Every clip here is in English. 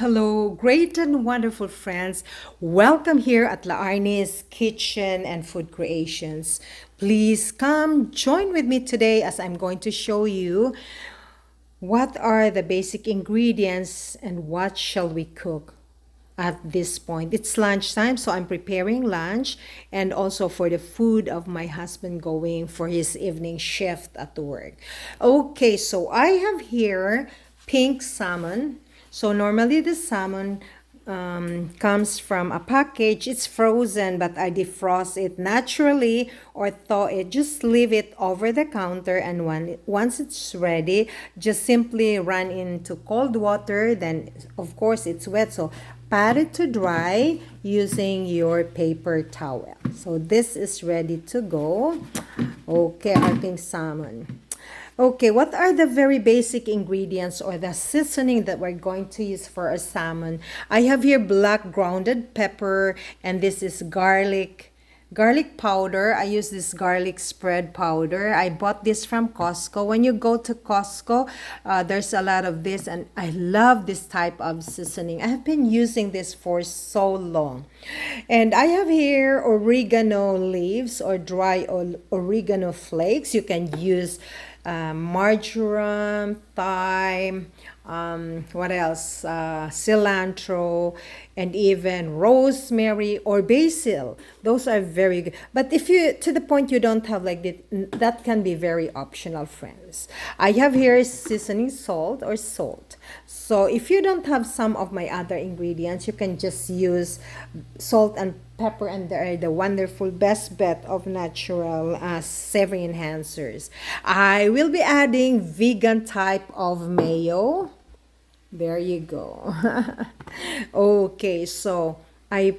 Hello, great and wonderful friends. Welcome here at La Arnie's Kitchen and Food Creations. Please come join with me today as I'm going to show you what are the basic ingredients and what shall we cook at this point. It's lunchtime, so I'm preparing lunch and also for the food of my husband going for his evening shift at work. Okay, so I have here pink salmon. So normally the salmon comes from a package. It's frozen, but I defrost it naturally or thaw it. Just leave it over the counter, and once it's ready, just simply run into cold water. Then, of course, it's wet, so pat it to dry using your paper towel. So this is ready to go. Okay, our pink salmon. Okay, what are the very basic ingredients or the seasoning that we're going to use for our salmon? I have here black grounded pepper, and this is garlic powder. I use this garlic spread powder. I bought this from Costco. When you go to Costco, there's a lot of this, and I love this type of seasoning. I have been using this for so long. And I have here oregano leaves or dry oregano flakes. You can use marjoram, thyme, what else? Cilantro, and even rosemary or basil. Those are very good. But if you, to the point you don't have like that can be very optional, friends. I have here seasoning salt or salt. So if you don't have some of my other ingredients, you can just use salt and pepper, and they are the wonderful best bet of natural savory enhancers. I will be adding vegan type of mayo. There you go. Okay, so I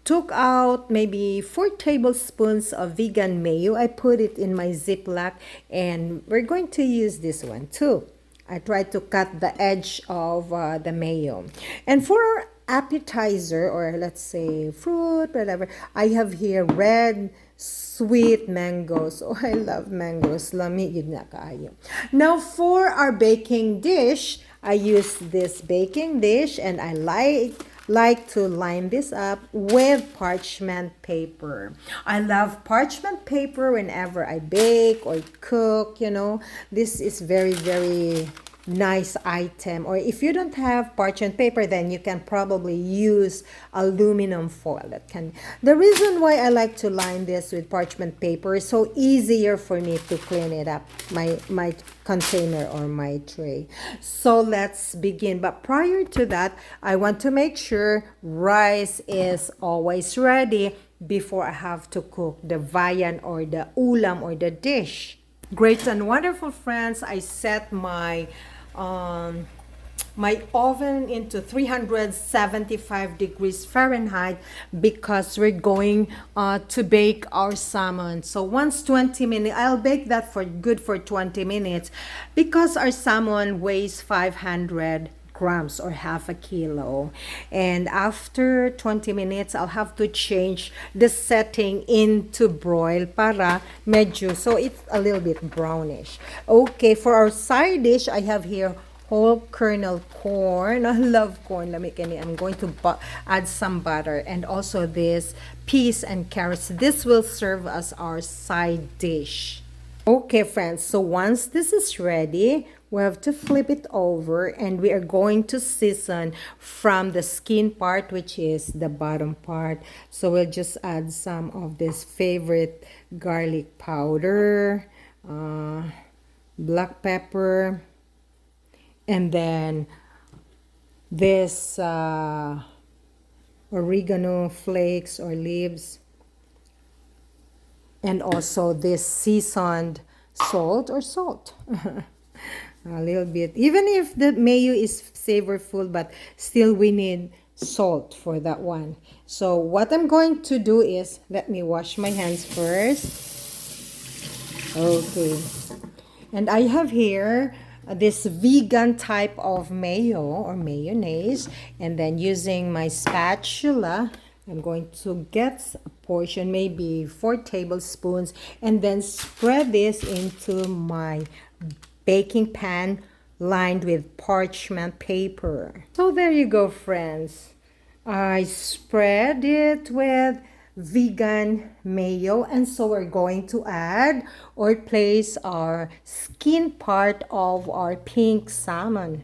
took out maybe 4 tablespoons of vegan mayo. I put it in my Ziploc, and we're going to use this one too. I tried to cut the edge of the mayo. And for our appetizer, or let's say fruit, whatever, I have here red sweet mangoes. Oh, I love mangoes. Lamig na kaayo. Now for our baking dish, I use this baking dish, and I like to line this up with parchment paper. I love parchment paper whenever I bake or cook, This is very nice item. Or if you don't have parchment paper, then you can probably use aluminum foil. The reason why I like to line this with parchment paper is so easier for me to clean it up, my container or my tray. So let's begin. But prior to that, I want to make sure rice is always ready before I have to cook the viand or the ulam or the dish. Great and wonderful, friends. I set my oven into 375 degrees Fahrenheit because we're going to bake our salmon. So once 20 minutes, I'll bake that for 20 minutes because our salmon weighs 500 grams or half a kilo. And after 20 minutes, I'll have to change the setting into broil para medyo, so it's a little bit brownish. Okay, for our side dish, I have here whole kernel corn. I love corn. I'm going to add some butter, and also this peas and carrots. This will serve as our side dish. Okay, friends, so once this is ready, we have to flip it over, and we are going to season from the skin part, which is the bottom part. So we'll just add some of this favorite garlic powder, black pepper, and then this oregano flakes or leaves, and also this seasoned salt or salt. A little bit, even if the mayo is savorful, but still we need salt for that one. So what I'm going to do is, let me wash my hands first. Okay, and I have here this vegan type of mayo or mayonnaise, and then using my spatula, I'm going to get a portion, maybe 4 tablespoons, and then spread this into my baking pan lined with parchment paper. So there you go, friends. I spread it with vegan mayo, and so we're going to add or place our skin part of our pink salmon.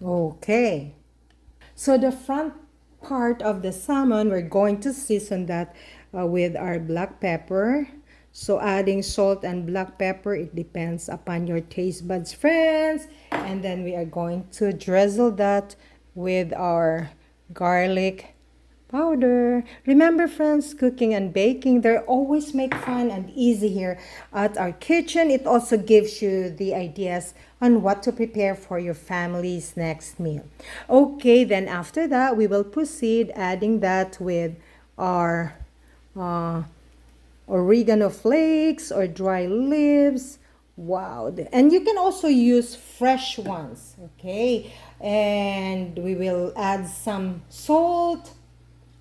Okay, so the front part of the salmon, we're going to season that with our black pepper. So adding salt and black pepper, it depends upon your taste buds, friends. And then we are going to drizzle that with our garlic powder. Remember, friends, cooking and baking, they always make fun and easy here at our kitchen. It also gives you the ideas on what to prepare for your family's next meal. Okay, then after that, we will proceed adding that with our oregano flakes or dry leaves. Wow. And you can also use fresh ones. Okay, and we will add some salt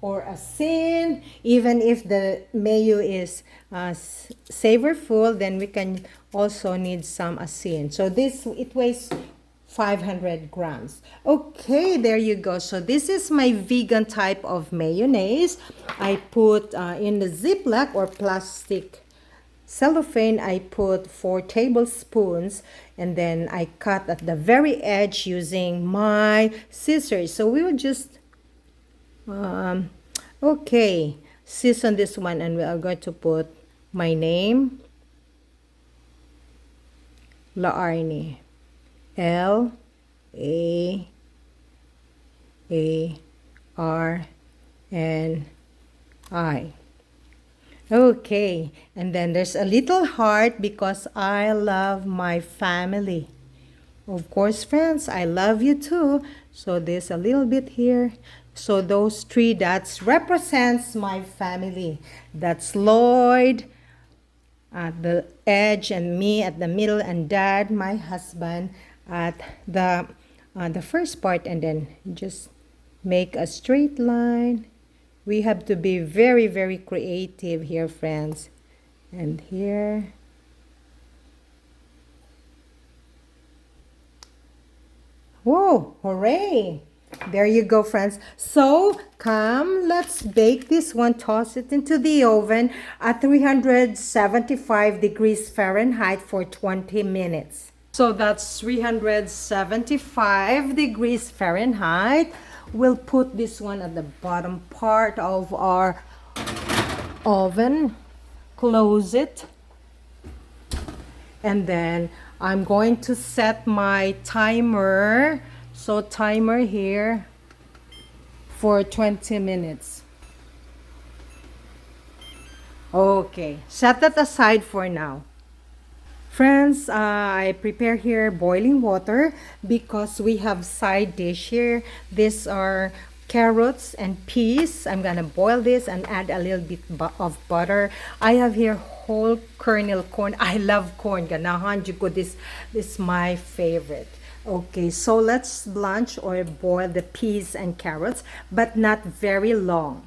or asin. Even if the mayo is savorful, then we can also need some asin. So this, it weighs 500 grams. Okay, there you go. So this is my vegan type of mayonnaise. I put in the Ziploc or plastic cellophane, I put 4 tablespoons, and then I cut at the very edge using my scissors. So we will just okay, season this one, and we are going to put my name, Laarni, Laarni. Okay, and then there's a little heart because I love my family. Of course, friends, I love you too. So there's a little bit here. So those 3 dots represents my family. That's Lloyd at the edge, and me at the middle, and Dad, my husband, at the first part, and then just make a straight line. We have to be very, very creative here, friends. And here. Whoa, hooray! There you go, friends. So come, let's bake this one. Toss it into the oven at 375 degrees Fahrenheit for 20 minutes. So that's 375 degrees Fahrenheit. We'll put this one at the bottom part of our oven. Close it. And then I'm going to set my timer. So timer here for 20 minutes. Okay, set that aside for now. Friends, I prepare here boiling water because we have side dish here. These are carrots and peas. I'm gonna boil this and add a little bit of butter. I have here whole kernel corn. I love corn. Ganahan ko, this is my favorite. Okay, so let's blanch or boil the peas and carrots, but not very long.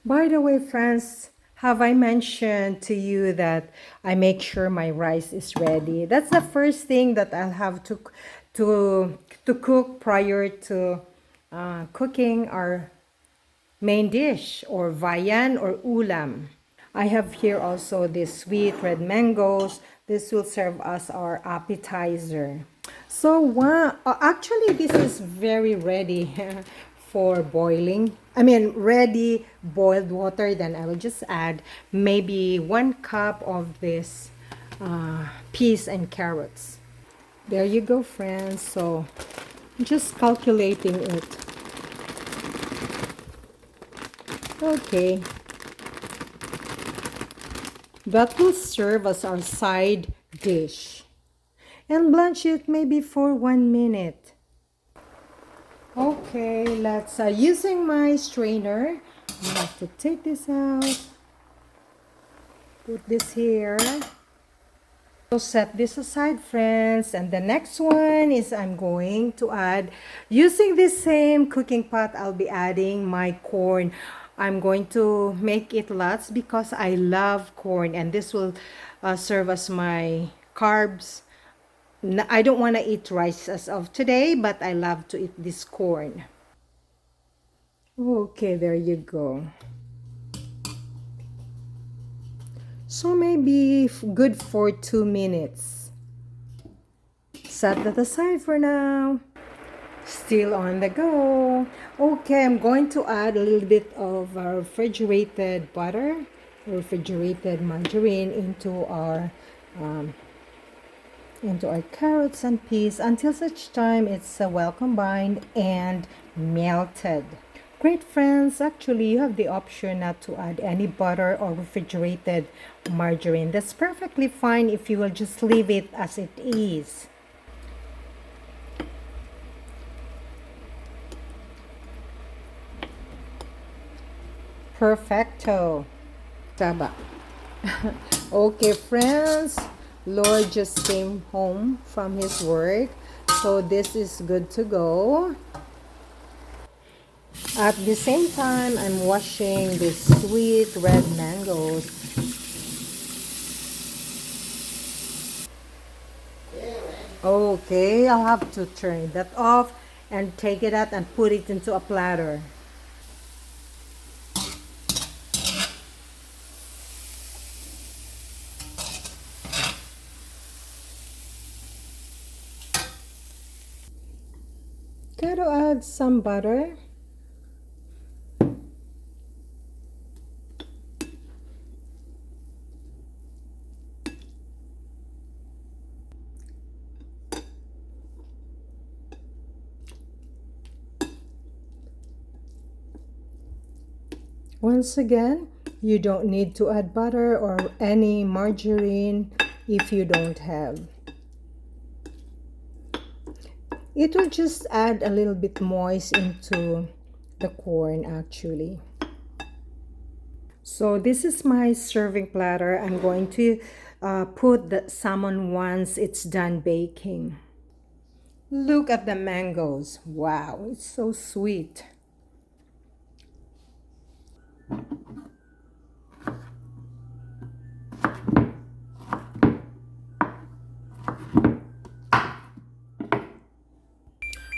By the way, friends, have I mentioned to you that I make sure my rice is ready? That's the first thing that I'll have to cook prior to cooking our main dish, or viand or ulam. I have here also this sweet red mangoes. This will serve as our appetizer. So wow, actually this is very ready for boiling. I mean, ready boiled water. Then I will just add maybe 1 cup of this peas and carrots. There you go, friends. So just calculating it. Okay. That will serve as our side dish. And blanch it maybe for 1 minute. Okay, let's using my strainer. I have to take this out. Put this here. So set this aside, friends. And the next one is I'm going to add, using this same cooking pot, I'll be adding my corn. I'm going to make it lots because I love corn, and this will serve as my carbs. I don't want to eat rice as of today, but I love to eat this corn. Okay, there you go. So maybe good for 2 minutes. Set that aside for now. Still on the go. Okay, I'm going to add a little bit of refrigerated butter, refrigerated margarine um, into our carrots and peas until such time it's well combined and melted. Great friends, actually you have the option not to add any butter or refrigerated margarine. That's perfectly fine if you will just leave it as it is. Perfecto. Taba. Okay, friends. Lord just came home from his work. So this is good to go. At the same time, I'm washing these sweet red mangoes. Okay, I'll have to turn that off and take it out and put it into a platter. Gotta add some butter. Once again, you don't need to add butter or any margarine if you don't have. It will just add a little bit moist into the corn actually. So this is my serving platter. I'm going to put the salmon once it's done baking. Look at the mangoes. Wow, it's so sweet.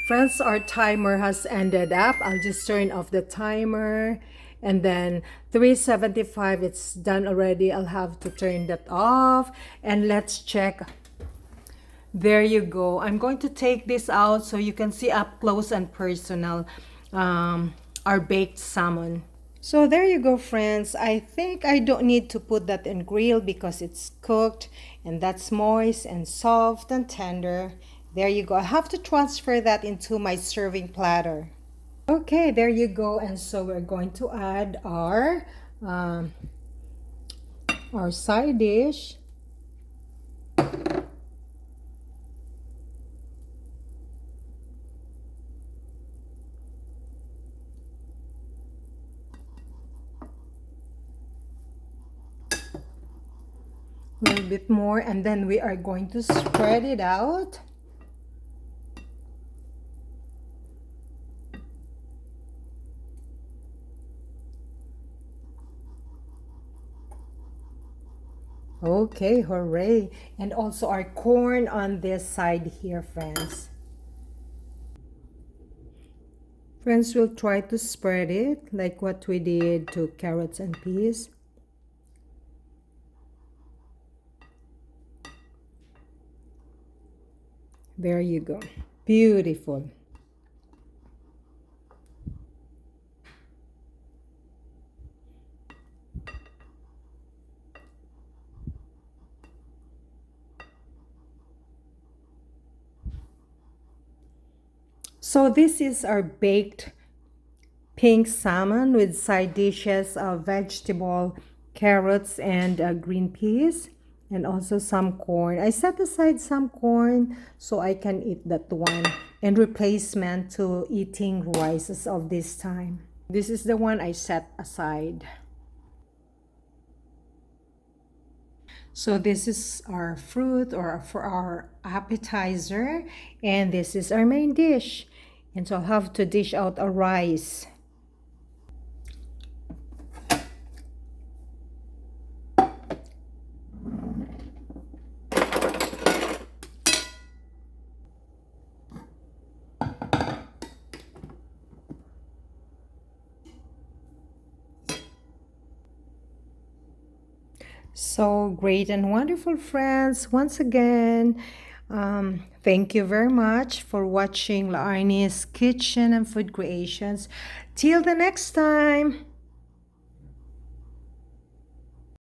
Friends, our timer has ended up. I'll just turn off the timer, and then 375, it's done already. I'll have to turn that off, and let's check. There you go. I'm going to take this out so you can see up close and personal our baked salmon. So there you go, friends. I think I don't need to put that in grill because it's cooked and that's moist and soft and tender. There you go. I have to transfer that into my serving platter. Okay, there you go. And so we're going to add our side dish. A little bit more, and then we are going to spread it out. Okay, hooray. And also our corn on this side here, friends. Friends, we'll try to spread it like what we did to carrots and peas. There you go. Beautiful. So this is our baked pink salmon with side dishes of vegetable, carrots, and green peas, and also some corn. I set aside some corn so I can eat that one in replacement to eating rices of this time. This is the one I set aside. So this is our fruit or for our appetizer, and this is our main dish. And so I'll have to dish out a rice. So great and wonderful, friends. Once again, thank you very much for watching Laarni's Kitchen and Food Creations. Till the next time.